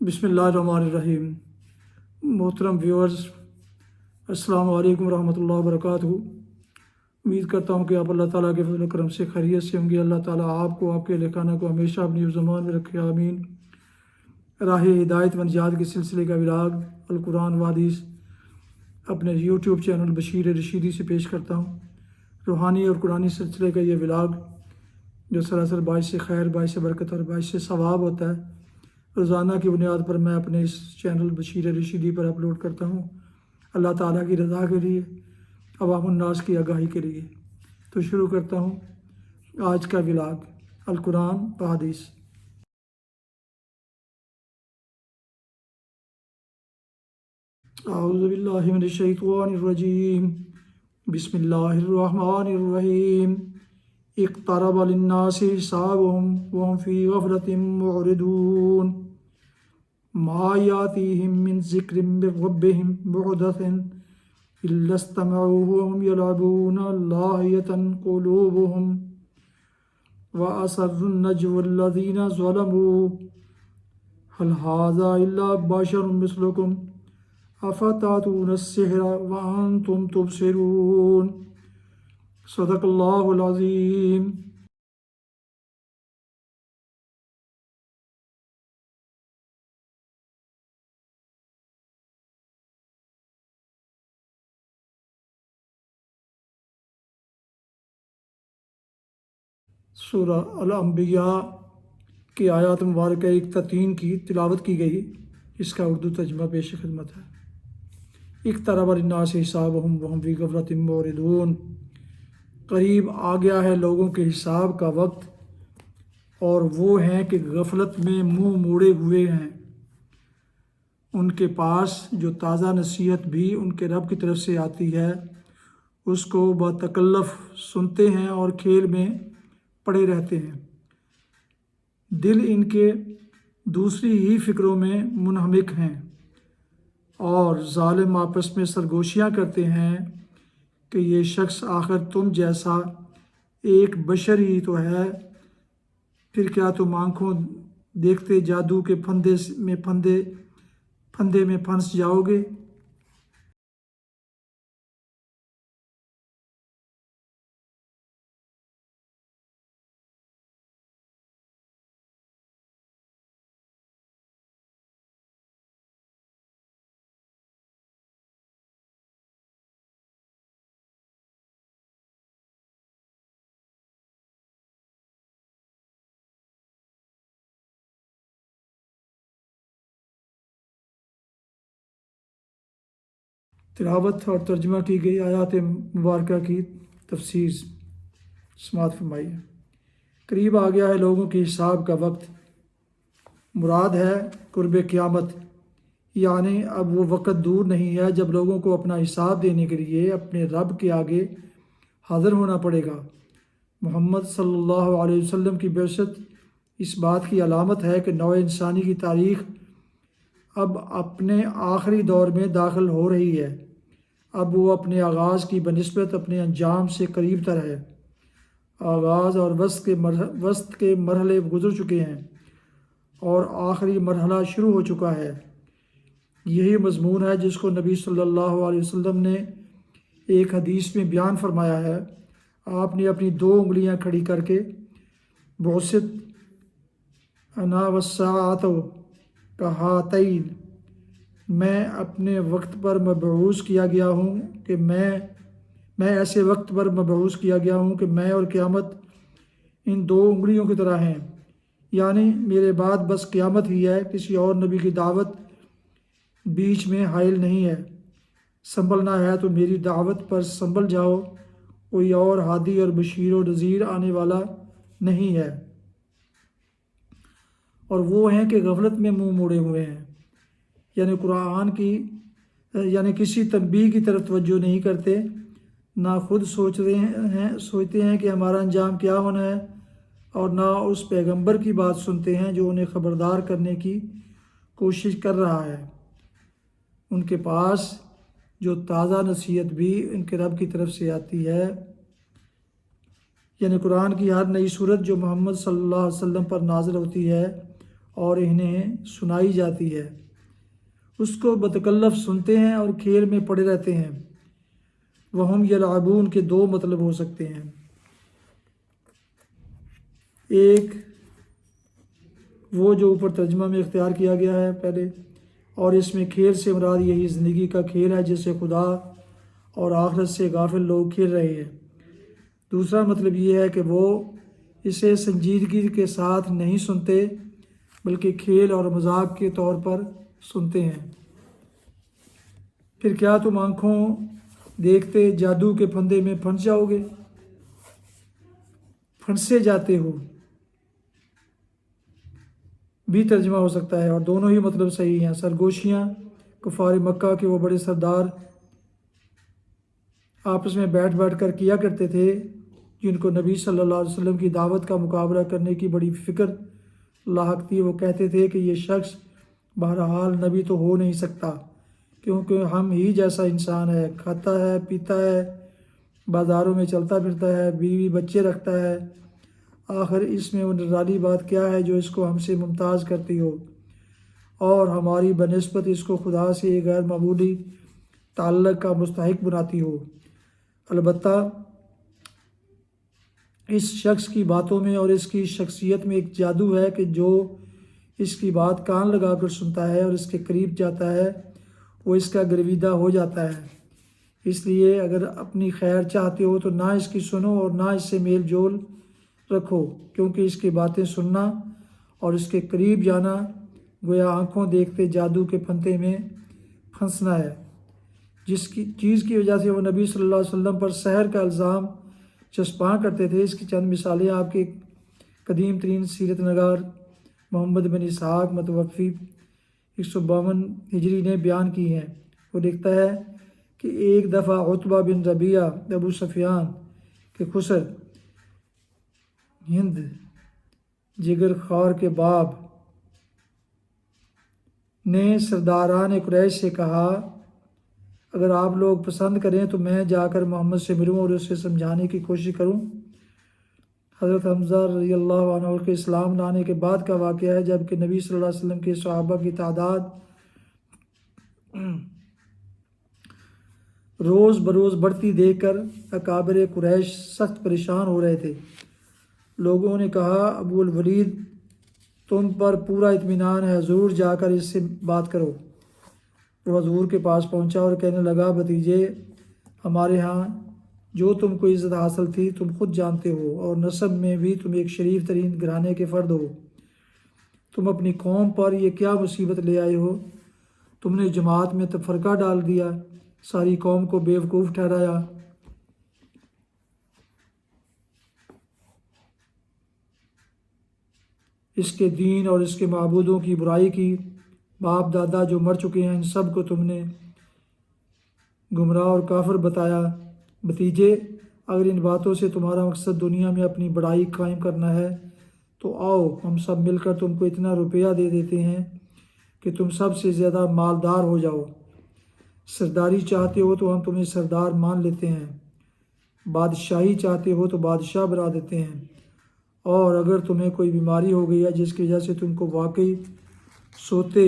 بسم اللہ الرحمن الرحیم۔ محترم ویورز، السلام علیکم ورحمۃ اللہ وبرکاتہ۔ امید کرتا ہوں کہ آپ اللہ تعالیٰ کے فضل و کرم سے خیریت سے ہوں گے۔ اللہ تعالیٰ آپ کو، آپ کے اہل خانہ کو ہمیشہ اپنی زمان میں رکھے، آمین۔ راہ ہدایت و نجات کے سلسلے کا ولاگ القرآن و حدیث اپنے یوٹیوب چینل بشیر رشیدی سے پیش کرتا ہوں۔ روحانی اور قرآنی سلسلے کا یہ ولاگ جو سراسر باعث خیر، باعث برکت اور باعث ثواب ہوتا ہے، روزانہ کی بنیاد پر میں اپنے اس چینل بشیر رشیدی پر اپلوڈ کرتا ہوں، اللہ تعالیٰ کی رضا کے لیے، عوام الناس کی آگاہی کے لیے۔ تو شروع کرتا ہوں آج کا ولاگ القرآن و حدیث۔ اعوذ باللہ من الشیطان الرجیم، بسم اللہ الرحمن الرحیم۔ اقترب للناس حسابهم وهم فی غفلۃ معرضون، ما یاتیہم من ذکر من ربہم محدث الا استمعوه وهم یلعبون لاہیۃ قلوبهم واسروا النجوى الذین ظلموا هل هذا الا بشر مثلکم افتأتون السحر وانتم تبصرون۔ صدق اللہ العظیم۔ سورہ الانبیاء کی آیات مبارکہ 1 تا 3 کی تلاوت کی گئی، اس کا اردو ترجمہ پیش خدمت ہے۔ اقترب للناس حسابهم وهم فی غفلۃ معرضون، قریب آ گیا ہے لوگوں کے حساب کا وقت اور وہ ہیں کہ غفلت میں منہ موڑے ہوئے ہیں۔ ان کے پاس جو تازہ نصیحت بھی ان کے رب کی طرف سے آتی ہے اس کو بتکلف سنتے ہیں اور کھیل میں پڑے رہتے ہیں۔ دل ان کے دوسری ہی فکروں میں منہمک ہیں اور ظالم آپس میں سرگوشیاں کرتے ہیں کہ یہ شخص آخر تم جیسا ایک بشر ہی تو ہے، پھر کیا تم آنکھوں دیکھتے جادو کے پھندے میں پھنس جاؤ گے؟ تلاوت اور ترجمہ کی گئی آیات مبارکہ کی تفسیر سماعت فرمائیے۔ قریب آ گیا ہے لوگوں کے حساب کا وقت، مراد ہے قرب قیامت، یعنی اب وہ وقت دور نہیں ہے جب لوگوں کو اپنا حساب دینے کے لیے اپنے رب کے آگے حاضر ہونا پڑے گا۔ محمد صلی اللہ علیہ وسلم کی بعثت اس بات کی علامت ہے کہ نوع انسانی کی تاریخ اب اپنے آخری دور میں داخل ہو رہی ہے۔ اب وہ اپنے آغاز کی بنسبت اپنے انجام سے قریب تر ہے۔ آغاز اور وسط کے مرحلے گزر چکے ہیں اور آخری مرحلہ شروع ہو چکا ہے۔ یہی مضمون ہے جس کو نبی صلی اللہ علیہ وسلم نے ایک حدیث میں بیان فرمایا ہے۔ آپ نے اپنی 2 انگلیاں کھڑی کر کے بعثت انا والساعۃ کہاتین، میں اپنے وقت پر مبعوث کیا گیا ہوں کہ میں ایسے وقت پر مبعوث کیا گیا ہوں کہ میں اور قیامت ان 2 انگلیوں کی طرح ہیں، یعنی میرے بعد بس قیامت ہی ہے، کسی اور نبی کی دعوت بیچ میں حائل نہیں ہے۔ سنبھلنا ہے تو میری دعوت پر سنبھل جاؤ، کوئی اور ہادی اور بشیر و نذیر آنے والا نہیں ہے۔ اور وہ ہیں کہ غفلت میں منہ موڑے ہوئے ہیں، یعنی قرآن کی کسی تنبیہ کی طرف توجہ نہیں کرتے، نہ خود سوچتے ہیں کہ ہمارا انجام کیا ہونا ہے، اور نہ اس پیغمبر کی بات سنتے ہیں جو انہیں خبردار کرنے کی کوشش کر رہا ہے۔ ان کے پاس جو تازہ نصیحت بھی ان کے رب کی طرف سے آتی ہے، یعنی قرآن کی ہر نئی صورت جو محمد صلی اللہ علیہ وسلم پر نازل ہوتی ہے اور انہیں سنائی جاتی ہے، اس کو بتکلف سنتے ہیں اور کھیل میں پڑے رہتے ہیں۔ وہم یلعبون کے دو مطلب ہو سکتے ہیں، ایک وہ جو اوپر ترجمہ میں اختیار کیا گیا ہے پہلے، اور اس میں کھیل سے مراد یہی زندگی کا کھیل ہے جسے خدا اور آخرت سے غافل لوگ کھیل رہے ہیں۔ دوسرا مطلب یہ ہے کہ وہ اسے سنجیدگی کے ساتھ نہیں سنتے بلکہ کھیل اور مذاق کے طور پر سنتے ہیں۔ پھر کیا تم آنکھوں دیکھتے جادو کے پھندے میں پھنس جاؤ گے؟ پھنسے جاتے ہو بھی ترجمہ ہو سکتا ہے، اور دونوں ہی مطلب صحیح ہیں۔ سرگوشیاں کفار مکہ کے وہ بڑے سردار آپس میں بیٹھ بیٹھ کر کیا کرتے تھے، جن کو نبی صلی اللہ علیہ وسلم کی دعوت کا مقابلہ کرنے کی بڑی فکر لاحق تھی۔ وہ کہتے تھے کہ یہ شخص بہرحال نبی تو ہو نہیں سکتا، کیونکہ ہم ہی جیسا انسان ہے، کھاتا ہے، پیتا ہے، بازاروں میں چلتا پھرتا ہے، بیوی بچے رکھتا ہے، آخر اس میں وہ نرالی بات کیا ہے جو اس کو ہم سے ممتاز کرتی ہو اور ہماری بنسبت اس کو خدا سے ایک غیر معمولی تعلق کا مستحق بناتی ہو؟ البتہ اس شخص کی باتوں میں اور اس کی شخصیت میں ایک جادو ہے کہ جو اس کی بات کان لگا کر سنتا ہے اور اس کے قریب جاتا ہے وہ اس کا گرویدہ ہو جاتا ہے۔ اس لیے اگر اپنی خیر چاہتے ہو تو نہ اس کی سنو اور نہ اس سے میل جول رکھو، کیونکہ اس کی باتیں سننا اور اس کے قریب جانا گویا آنکھوں دیکھتے جادو کے پھندے میں پھنسنا ہے، جس کی چیز کی وجہ سے وہ نبی صلی اللہ علیہ وسلم پر سحر کا الزام چسپاں کرتے تھے۔ اس کی چند مثالیں آپ کے قدیم ترین سیرت نگار محمد بن اسحاق متوفی 152 ہجری نے بیان کی ہیں۔ وہ لکھتا ہے کہ ایک دفعہ عتبہ بن ربیعہ ابو سفیان کے خسر ہند جگر خار کے باب نے سرداران قریش سے کہا اگر آپ لوگ پسند کریں تو میں جا کر محمد سے ملوں اور اسے سمجھانے کی کوشش کروں۔ حضرت حمزہ رضی اللہ عنہ کے اسلام لانے کے بعد کا واقعہ ہے، جب کہ نبی صلی اللہ علیہ وسلم کے صحابہ کی تعداد روز بروز بڑھتی دیکھ کر اکابر قریش سخت پریشان ہو رہے تھے۔ لوگوں نے کہا ابو الولید تم پر پورا اطمینان ہے، حضور جا کر اس سے بات کرو۔ وہ حضور کے پاس پہنچا اور کہنے لگا بھتیجے، ہمارے ہاں جو تم کو عزت حاصل تھی تم خود جانتے ہو، اور نسب میں بھی تم ایک شریف ترین گھرانے کے فرد ہو۔ تم اپنی قوم پر یہ کیا مصیبت لے آئے ہو؟ تم نے جماعت میں تفرقہ ڈال دیا، ساری قوم کو بیوقوف ٹھہرایا۔ اس کے دین اور اس کے معبودوں کی برائی کی، باپ دادا جو مر چکے ہیں ان سب کو تم نے گمراہ اور کافر بتایا۔ بھتیجے، اگر ان باتوں سے تمہارا مقصد دنیا میں اپنی بڑائی قائم کرنا ہے تو آؤ ہم سب مل کر تم کو اتنا روپیہ دے دیتے ہیں کہ تم سب سے زیادہ مالدار ہو جاؤ۔ سرداری چاہتے ہو تو ہم تمہیں سردار مان لیتے ہیں، بادشاہی چاہتے ہو تو بادشاہ بنا دیتے ہیں، اور اگر تمہیں کوئی بیماری ہو گئی ہے جس کی وجہ سے تم کو واقعی سوتے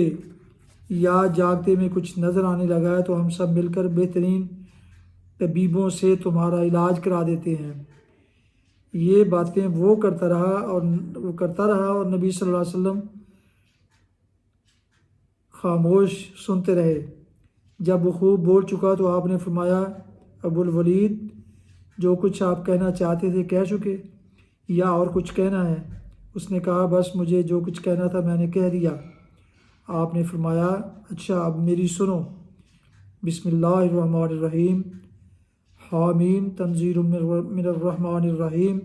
یا جاگتے میں کچھ نظر آنے لگا ہے تو ہم سب مل کر بہترین طبیبوں سے تمہارا علاج کرا دیتے ہیں۔ یہ باتیں وہ کرتا رہا اور نبی صلی اللہ علیہ وسلم خاموش سنتے رہے۔ جب وہ خوب بول چکا تو آپ نے فرمایا ابو الولید، جو کچھ آپ کہنا چاہتے تھے کہہ چکے یا اور کچھ کہنا ہے؟ اس نے کہا بس مجھے جو کچھ کہنا تھا میں نے کہہ دیا۔ آپ نے فرمایا اچھا اب میری سنو۔ بسم اللہ الرحمن الرحیم، حامیم تنزیل من الرحمن الرحیم۔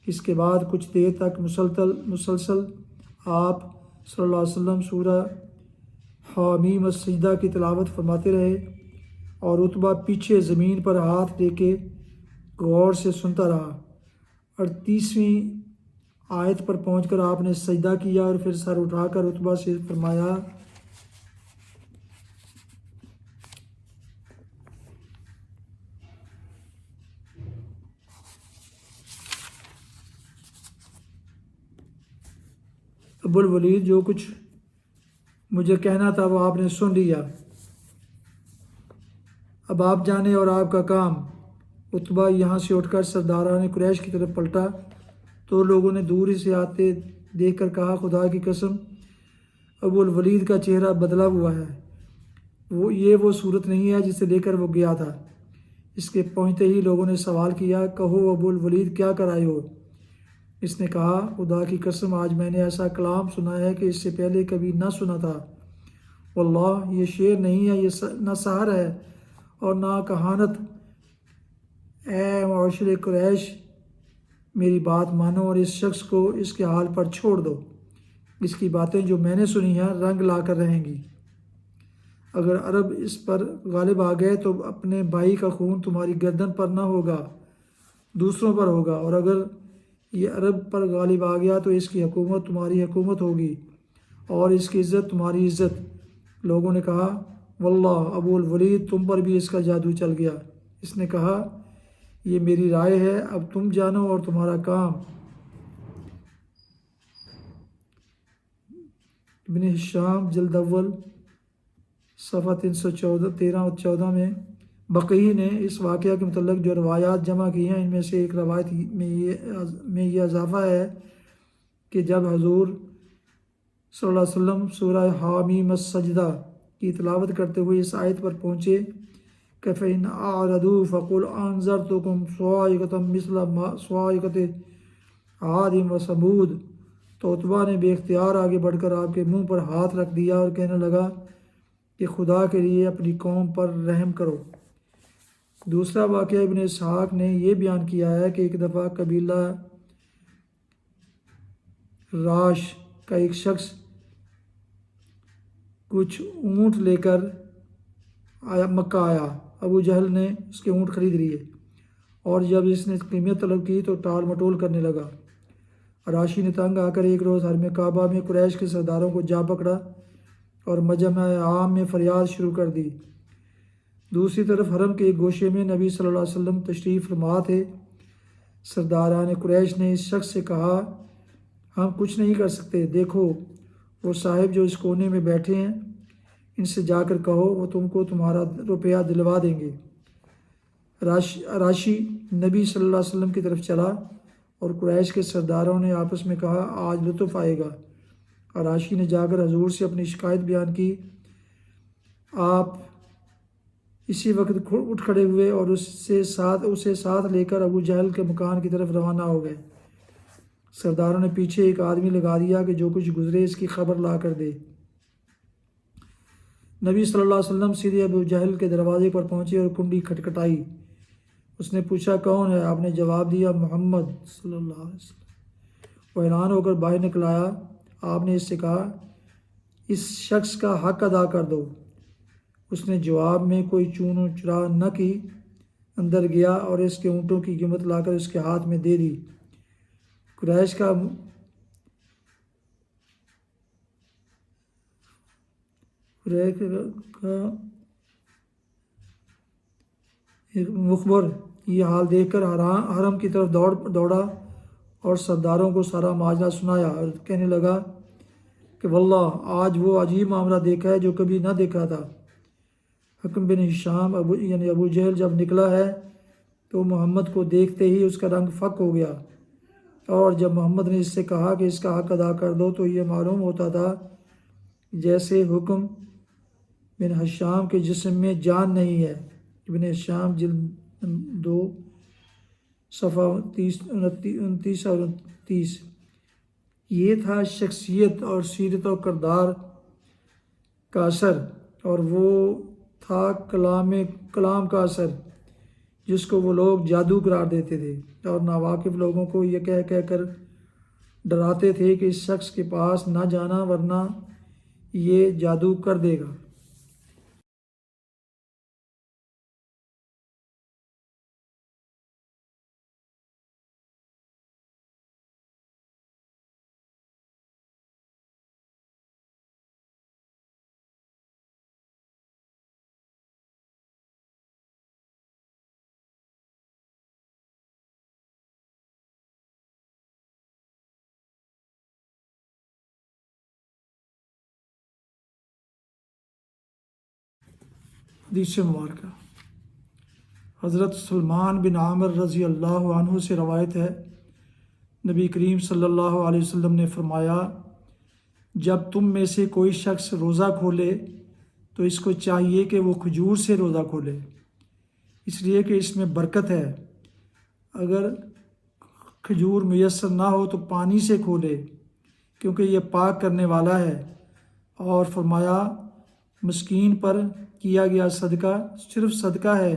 اس کے بعد کچھ دیر تک مسلسل آپ صلی اللہ علیہ وسلم سورہ حامیم السجدہ کی تلاوت فرماتے رہے، اور عتبہ پیچھے زمین پر ہاتھ دے کے غور سے سنتا رہا۔ 38ویں آیت پر پہنچ کر آپ نے سجدہ کیا اور پھر سر اٹھا کر عتبہ سے فرمایا ابو الولید جو کچھ مجھے کہنا تھا وہ آپ نے سن لیا، اب آپ جانے اور آپ کا کام۔ عتبہ یہاں سے اٹھ کر سرداران قریش کی طرف پلٹا تو لوگوں نے دور ہی سے آتے دیکھ کر کہا، خدا کی قسم ابو الولید کا چہرہ بدلا ہوا ہے، وہ صورت نہیں ہے جسے لے کر وہ گیا تھا۔ اس کے پہنچتے ہی لوگوں نے سوال کیا، کہو ابو الولید کیا کر آئے ہو؟ اس نے کہا، خدا کی قسم آج میں نے ایسا کلام سنا ہے کہ اس سے پہلے کبھی نہ سنا تھا۔ واللہ یہ شعر نہیں ہے، یہ نہ سحر ہے اور نہ کہانت۔ اے معاشر قریش، میری بات مانو اور اس شخص کو اس کے حال پر چھوڑ دو۔ اس کی باتیں جو میں نے سنی ہیں رنگ لا کر رہیں گی۔ اگر عرب اس پر غالب آ گئے تو اپنے بھائی کا خون تمہاری گردن پر نہ ہوگا، دوسروں پر ہوگا، اور اگر یہ عرب پر غالب آ گیا تو اس کی حکومت تمہاری حکومت ہوگی اور اس کی عزت تمہاری عزت۔ لوگوں نے کہا، واللہ ابو الولید تم پر بھی اس کا جادو چل گیا۔ اس نے کہا، یہ میری رائے ہے، اب تم جانو اور تمہارا کام۔ ابن ہشام جلد اول صفحہ 13 اور 14 میں بقی نے اس واقعہ کے متعلق جو روایات جمع کی ہیں، ان میں سے ایک روایت میں یہ اضافہ ہے کہ جب حضور صلی اللہ علیہ وسلم سورہ حامیم السجدہ کی تلاوت کرتے ہوئے اس آیت پر پہنچے کہ فَإِنْ أَعْرَضُوا فَقُلْ أَنذَرْتُكُمْ صَاعِقَةً مِثْلَ صَاعِقَةِ عَادٍ وَثَمُودَ، تو عتبہ نے بے اختیار آگے بڑھ کر آپ کے منہ پر ہاتھ رکھ دیا اور کہنے لگا کہ خدا کے لیے اپنی قوم پر رحم کرو۔ دوسرا واقعہ ابن اسحاق نے یہ بیان کیا ہے کہ ایک دفعہ قبیلہ راش کا ایک شخص کچھ اونٹ لے کر مکہ آیا۔ ابو جہل نے اس کے اونٹ خرید لیے اور جب اس نے قیمت طلب کی تو ٹال مٹول کرنے لگا۔ راشی نے تنگ آ کر ایک روز حرم کعبہ میں قریش کے سرداروں کو جا پکڑا اور مجمع عام میں فریاد شروع کر دی۔ دوسری طرف حرم کے ایک گوشے میں نبی صلی اللہ علیہ وسلم تشریف فرما تھے۔ سرداران قریش نے اس شخص سے کہا، ہم کچھ نہیں کر سکتے، دیکھو وہ صاحب جو اس کونے میں بیٹھے ہیں، ان سے جا کر کہو، وہ تم کو تمہارا روپیہ دلوا دیں گے۔ راشی نبی صلی اللہ علیہ وسلم کی طرف چلا اور قریش کے سرداروں نے آپس میں کہا، آج لطف آئے گا۔ راشی نے جا کر حضور سے اپنی شکایت بیان کی۔ آپ اسی وقت اٹھ کھڑے ہوئے اور اسے ساتھ لے کر ابو جہل کے مکان کی طرف روانہ ہو گئے۔ سرداروں نے پیچھے ایک آدمی لگا دیا کہ جو کچھ گزرے اس کی خبر لا کر دے۔ نبی صلی اللہ علیہ وسلم سیدھے ابو جہل کے دروازے پر پہنچے اور کنڈی کھٹکھٹائی۔ اس نے پوچھا، کون ہے؟ آپ نے جواب دیا، محمد صلی اللہ علیہ وسلم۔ وہ حیران ہو کر باہر نکل آیا۔ آپ نے اس سے کہا، اس شخص کا حق ادا کر دو۔ اس نے جواب میں کوئی چون و چرا نہ کی، اندر گیا اور اس کے اونٹوں کی قیمت لا کر اس کے ہاتھ میں دے دی۔ قریش کا ایک مخبر یہ حال دیکھ کر حرم کی طرف دوڑا اور سرداروں کو سارا ماجرا سنایا اور کہنے لگا کہ واللہ آج وہ عجیب معاملہ دیکھا ہے جو کبھی نہ دیکھا تھا۔ حکم بن ہشام یعنی ابو جہل جب نکلا ہے تو محمد کو دیکھتے ہی اس کا رنگ فک ہو گیا، اور جب محمد نے اس سے کہا کہ اس کا حق ادا کر دو تو یہ معلوم ہوتا تھا جیسے حکم بن ہشام کے جسم میں جان نہیں ہے۔ ابن ہشام جلد 2 صفحہ 29 اور 29۔ یہ تھا شخصیت اور سیرت و کردار کا اثر، اور وہ تھا کلام کا اثر جس کو وہ لوگ جادو قرار دیتے تھے اور ناواقف لوگوں کو یہ کہہ کر ڈراتے تھے کہ اس شخص کے پاس نہ جانا ورنہ یہ جادو کر دے گا۔ حدیث مبارکہ حضرت سلمان بن عامر رضی اللہ عنہ سے روایت ہے، نبی کریم صلی اللہ علیہ وسلم نے فرمایا، جب تم میں سے کوئی شخص روزہ کھولے تو اس کو چاہیے کہ وہ کھجور سے روزہ کھولے، اس لیے کہ اس میں برکت ہے۔ اگر کھجور میسر نہ ہو تو پانی سے کھولے، کیونکہ یہ پاک کرنے والا ہے۔ اور فرمایا، مسکین پر کیا گیا صدقہ صرف صدقہ ہے،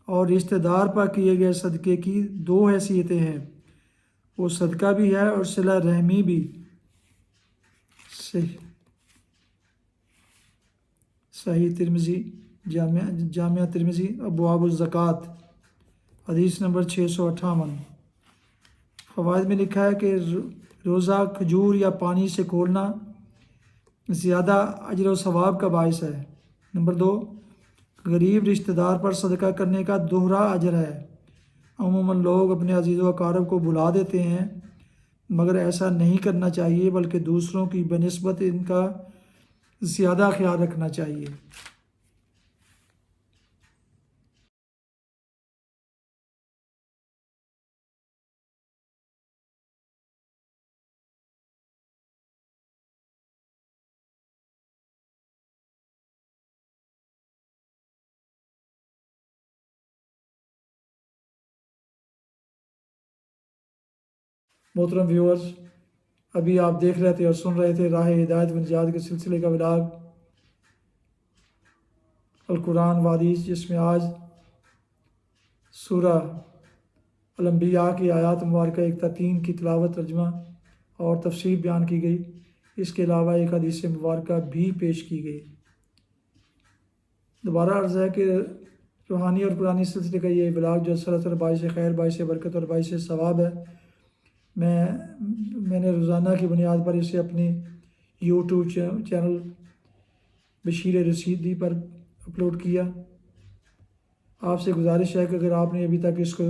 اور رشتہ دار پر کیے گئے صدقے کی دو حیثیتیں ہیں، وہ صدقہ بھی ہے اور صلہ رحمی بھی۔ صحیح ترمذی، جامعہ ترمذی، ابواب الزکوٰۃ، حدیث نمبر 658۔ فوائد میں لکھا ہے کہ روزہ کھجور یا پانی سے کھولنا زیادہ اجر و ثواب کا باعث ہے۔ نمبر 2، غریب رشتہ دار پر صدقہ کرنے کا دوہرا اجر ہے۔ عموماً لوگ اپنے عزیز و اقارب کو بلا دیتے ہیں، مگر ایسا نہیں کرنا چاہیے، بلکہ دوسروں کی بنسبت ان کا زیادہ خیال رکھنا چاہیے۔ محترم ویورز، ابھی آپ دیکھ رہے تھے اور سن رہے تھے راہ ہدایت و نجات کے سلسلے کا ولاگ القرآن و حدیث، جس میں آج سورہ الانبیاء کی آیات مبارکہ 1 تا 3 کی تلاوت، ترجمہ اور تفسیر بیان کی گئی۔ اس کے علاوہ ایک حدیث مبارکہ بھی پیش کی گئی۔ دوبارہ عرض ہے کہ روحانی اور قرآنی سلسلے کا یہ ولاگ جو سراسر باعث خیر، باعث برکت اور باعث ثواب ہے، میں نے روزانہ کی بنیاد پر اسے اپنی یوٹیوب چینل بشیر رشیدی پر اپلوڈ کیا۔ آپ سے گزارش ہے کہ اگر آپ نے ابھی تک اس کو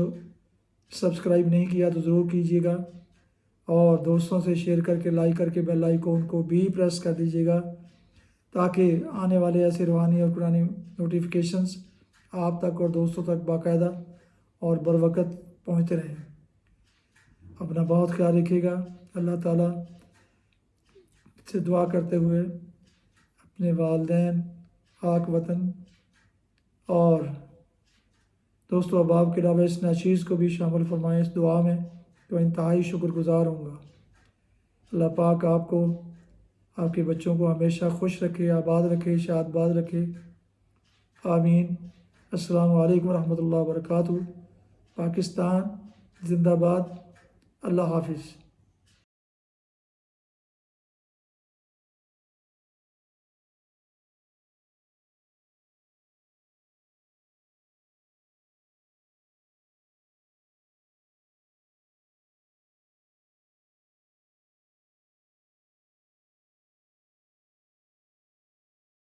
سبسکرائب نہیں کیا تو ضرور کیجیے گا، اور دوستوں سے شیئر کر کے، لائک کر کے بیل آئیکن کو بھی پریس کر دیجیے گا، تاکہ آنے والے ایسے روحانی اور قرآنی نوٹیفیکیشنز آپ تک اور دوستوں تک باقاعدہ اور بروقت پہنچتے رہیں۔ اپنا بہت خیال رکھیے گا۔ اللہ تعالیٰ سے دعا کرتے ہوئے اپنے والدین، پاک وطن اور دوست و احباب کے علاوہ اس ناچیز کو بھی شامل فرمائیں اس دعا میں، تو انتہائی شکر گزار ہوں گا۔ اللہ پاک آپ کو، آپ کے بچوں کو ہمیشہ خوش رکھے، آباد رکھے، شاد باد رکھے، آمین۔ السلام علیکم ورحمۃ اللہ وبرکاتہ۔ پاکستان زندہ باد۔ اللہ حافظ۔